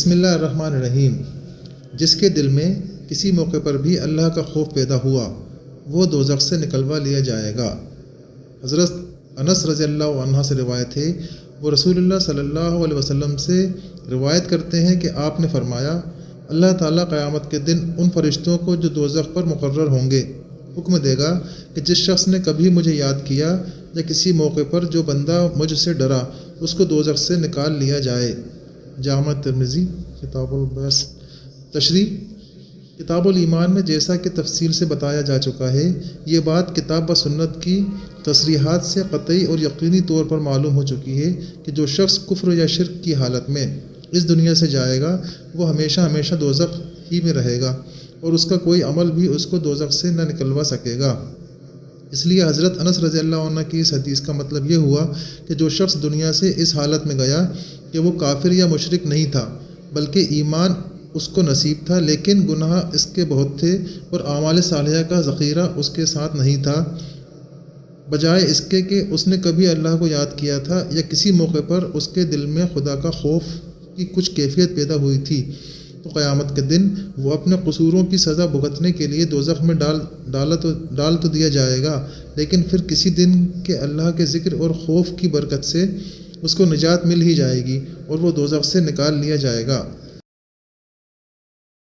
بسم اللہ الرحمن الرحیم۔ جس کے دل میں کسی موقع پر بھی اللہ کا خوف پیدا ہوا وہ دوزخ سے نکلوا لیا جائے گا۔ حضرت انس رضی اللہ عنہ سے روایت ہے، وہ رسول اللہ صلی اللہ علیہ وسلم سے روایت کرتے ہیں کہ آپ نے فرمایا، اللہ تعالیٰ قیامت کے دن ان فرشتوں کو جو دوزخ پر مقرر ہوں گے حکم دے گا کہ جس شخص نے کبھی مجھے یاد کیا یا کسی موقع پر جو بندہ مجھ سے ڈرا اس کو دوزخ سے نکال لیا جائے۔ جامع ترمذی کتاب البعث۔ تشریح: کتاب الایمان میں جیسا کہ تفصیل سے بتایا جا چکا ہے، یہ بات کتاب و سنت کی تصریحات سے قطعی اور یقینی طور پر معلوم ہو چکی ہے کہ جو شخص کفر یا شرک کی حالت میں اس دنیا سے جائے گا وہ ہمیشہ ہمیشہ دوزخ ہی میں رہے گا اور اس کا کوئی عمل بھی اس کو دوزخ سے نہ نکلوا سکے گا۔ اس لیے حضرت انس رضی اللہ عنہ کی اس حدیث کا مطلب یہ ہوا کہ جو شخص دنیا سے اس حالت میں گیا کہ وہ کافر یا مشرک نہیں تھا بلکہ ایمان اس کو نصیب تھا، لیکن گناہ اس کے بہت تھے اور اعمال صالحہ کا ذخیرہ اس کے ساتھ نہیں تھا، بجائے اس کے کہ اس نے کبھی اللہ کو یاد کیا تھا یا کسی موقع پر اس کے دل میں خدا کا خوف کی کچھ کیفیت پیدا ہوئی تھی، تو قیامت کے دن وہ اپنے قصوروں کی سزا بھگتنے کے لیے دوزخ میں ڈال تو دیا جائے گا، لیکن پھر کسی دن کے اللہ کے ذکر اور خوف کی برکت سے اس کو نجات مل ہی جائے گی اور وہ دوزخ سے نکال لیا جائے گا۔